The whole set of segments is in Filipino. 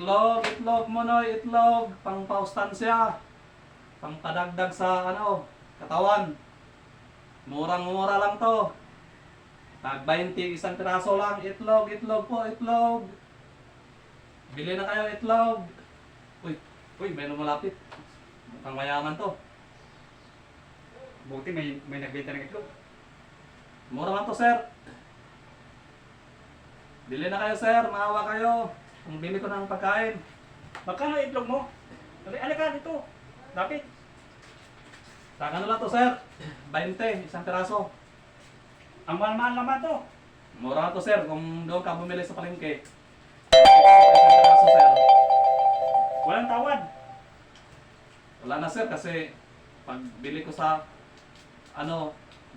Itlog, itlog mo noy, itlog. Pang paustansya. Pang padagdag sa katawan. Murang-mura lang to. Tag 20, isang piraso lang. Itlog, itlog po, itlog. Bili na kayo itlog. Uy, uy, may lumalapit. Mukhang mayaman to. Buti may nagbenta ng itlog. Mura lang to, sir. Bili na kayo, sir. Maawa kayo. Kung bili ko ng pagkain. Magkano ang itlog mo? Alika dito. Dapat. Tag ano lang to, sir? 20, isang piraso. Ang mahal-mahal naman to. Mura lang to, sir. Kung doon ka bumili sa palengke. Isang piraso, sir. Walang tawad. Wala na, sir, kasi pag bili ko sa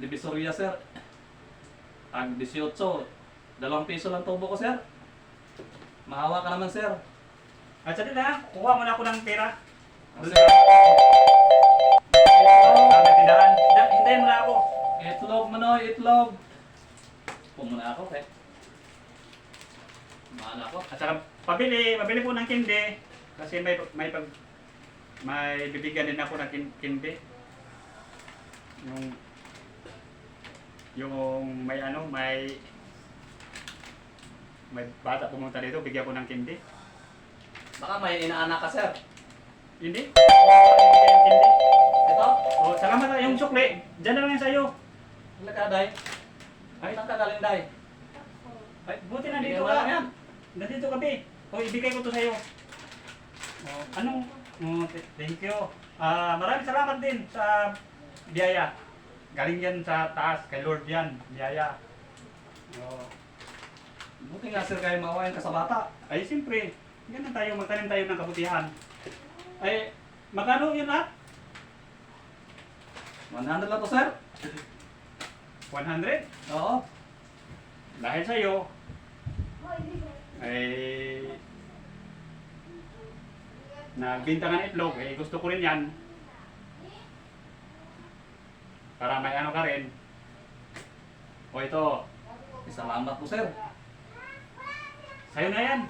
Divisoria, sir. Tag 18, 2 piso lang tubo ko, sir. Maawa ka naman, sir. At sa na, kuha mo na ako ng pera. Kasi, Sa may tindahan. Hintayin mo na ako. itlog manoy, itlog. Pumuna ako, eh. Mahala ako. At saka pabili po ng kindi. Kasi may bibigyan din ako ng kindi. Yung may bata pumunta dito, bigyan ko ng kindi. Baka may inaanak ka, sir. Hindi? Ibigay yung kindi. Ito? Oh, salamat na yung sukli. Diyan na lang yan sa'yo. Wala ka, day. Ay, saan ka galing, day? Ay, buti Bigyan nandito mo ka. lang yan. Nandito ka, be. O, ibigay ko to sa'yo. Oh, anong? Oh, thank you. Maraming salamat din sa biyaya. Galing yan sa taas, kay Lord yan, biyaya. Oh. Buti nga, sir, kayo maawayan ka sa bata. Ay, siyempre, ganun tayo, magtanim tayo ng kabutihan. Ay, magkano yun lahat? 100 lang to, sir. 100? Oo. Dahil sa'yo, ay nagbinta ng itlog, eh gusto ko rin yan. Para may ano ka rin. O ito, Salamat po, sir. sa'yo na yan.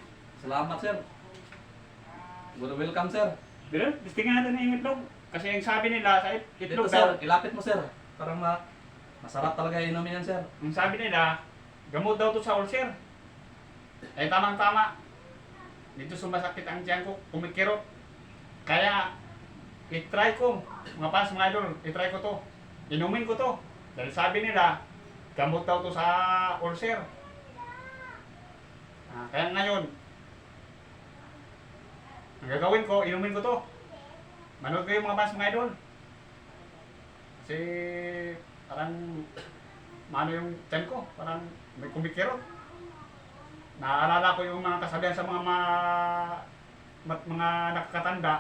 Salamat, sir. Good welcome, sir. Pero, tingnan natin yung itlog. Kasi yung sabi nila sa Dito, itlog sir. daw, Ilapit mo, sir. Parang masarap talaga inumin yan, sir. ang sabi nila, gamot daw to sa ulcer. Eh, tamang-tama. Dito sumasakit ang tiyan ko, kumikirot. Kaya, itry ko, mga pas, mga idol, itry ko to. Inumin ko to. Dahil sabi nila, gamot daw to sa ulcer. Kaya ngayon, ang gagawin ko, inumin ko to. Manood kayo mga pas, mga idol. Kasi, parang, mano yung tiyan ko, parang may kumikirot. Naaalala ko yung mga kasabihan sa mga nakakatanda.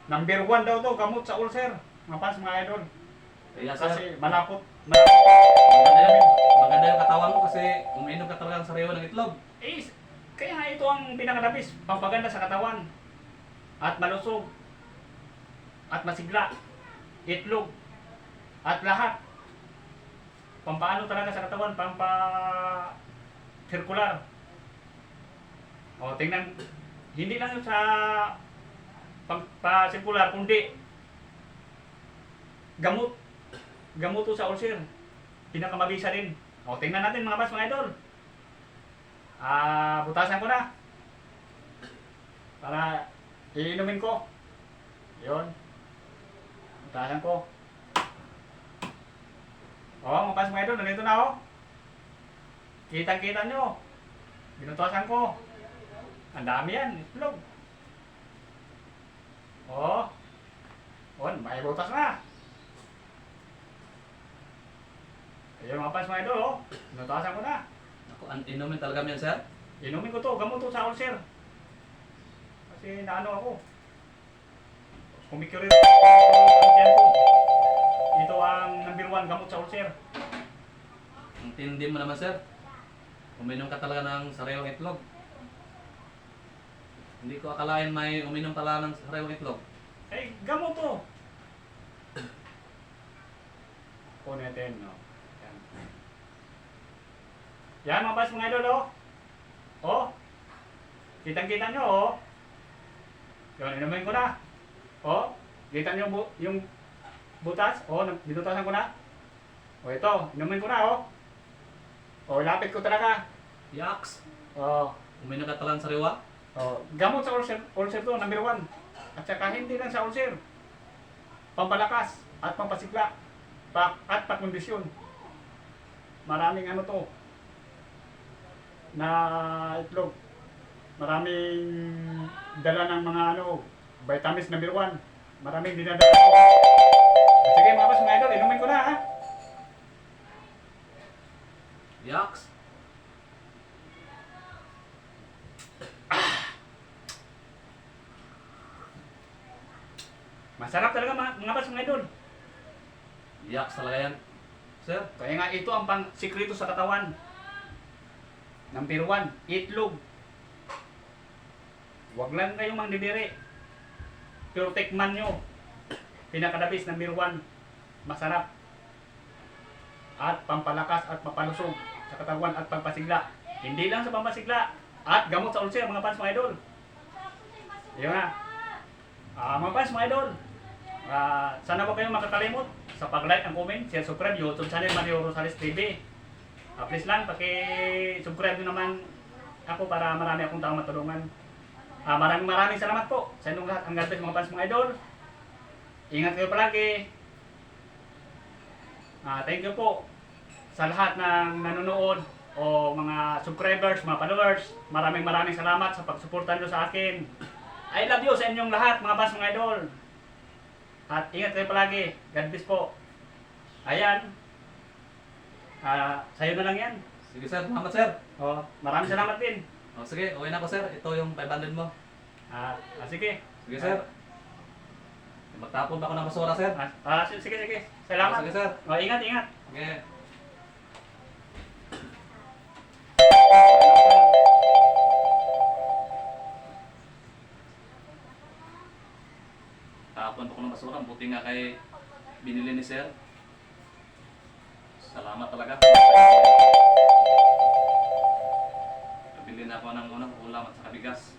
Number 1 daw to, gamot sa ulcer. Mga pas, mga idol. Kaya, sir. Kasi malapot. Maganda yung katawan mo kasi umiinom ka talaga ng sariwa ng itlog. Eh, kaya nga ito ang pinakadapis. Pampaganda sa katawan. At malusog. At masigla. Itlog. At lahat. Pampaano talaga sa katawan. Circular. O, tingnan. Hindi lang sa pa-circular, kundi gamot. Gamot to sa ulcer. Pinakamabisa rin. O, tingnan natin mga bas, mga idol. Butasan ko na. Para iinumin ko. Yun. Butasan ko. O, mga bas, mga idol, nandito na ako. Kitang-kita nyo. Binutasan ko. Ang dami yan. Itlog. Oh. May butas na. Ayun mga pas, mga idol, oh. Binutasan ko na. Ako, inumin talaga yan, sir. Inumin ko to. Gamot to sa ulcer. Kasi naano ako. Kumikirot ang tiyan ko. Ito ang number 1 gamot sa ulcer. Ang tindi mo naman, sir. Uminom ka talaga ng sariwang itlog. Hindi ko akalain may uminom pala ng sariwang itlog. Eh, gamot to. Kunin natin, no? Yan. Yan mga bas, mga idol, oh. Oh. Kitang-kita nyo, oh. Yun, inumin ko na. Oh, kita nyo yung butas? Oh, binutasan ko na. Oh, ito, inumin ko na, oh. Oh, lapit ko talaga. Yaks! Oh, Uminom ka talang sariwa? oh. Gamot sa ulcer to, number 1. At saka hindi lang sa ulcer. Pampalakas at pampasigla. At pakondisyon. Maraming ano to. Na itlog. Maraming dala ng mga ano, vitamins number 1. Maraming dinadala ko. Sige mga boss, mga idol, inumin ko na ha. Yaks! Masarap talaga mga boss, mga idol. Yaks talaga yan. Sir? Kaya nga ito ang pang sikreto sa katawan. Number 1, itlog. Huwag lang kayong mandidiri. Pero tikman nyo. Pinakadabis, number 1. Masarap. At pampalakas at pampalusog sa katawan at pampasigla. Hindi lang sa pampasigla. At gamot sa ulcer, mga fans, mga idol. Yun na. Mga fans, mga idol. Sana huwag kayong makakalimot sa pag-like and comment, share, subscribe, YouTube channel Mario Rosales TV. Please lang, paki-subscribe nyo naman ako para marami akong taong matulungan. Maraming salamat po sa inyong lahat. Ang God bless mga fans, mga idol. Ingat kayo palagi. Thank you po sa lahat ng nanonood o mga subscribers, mga followers. Maraming salamat sa pagsuporta nyo sa akin. I love you sa inyong lahat mga fans, mga idol. At ingat kayo palagi. God bless po. Ayan. Sa'yo na lang yan. Sige sir, salamat sir. Maraming salamat din. Sige, okay na ako sir. Ito yung 500 mo. Sige. Sige sir. Magtapon ba ako ng basura sir? Sige. Salamat. Sige sir. Ingat. Okay. Tapon pa ko ng basura. Buti nga kay binili ni sir. Salamat talaga. Nabili na ako ng ulam at saka bigas.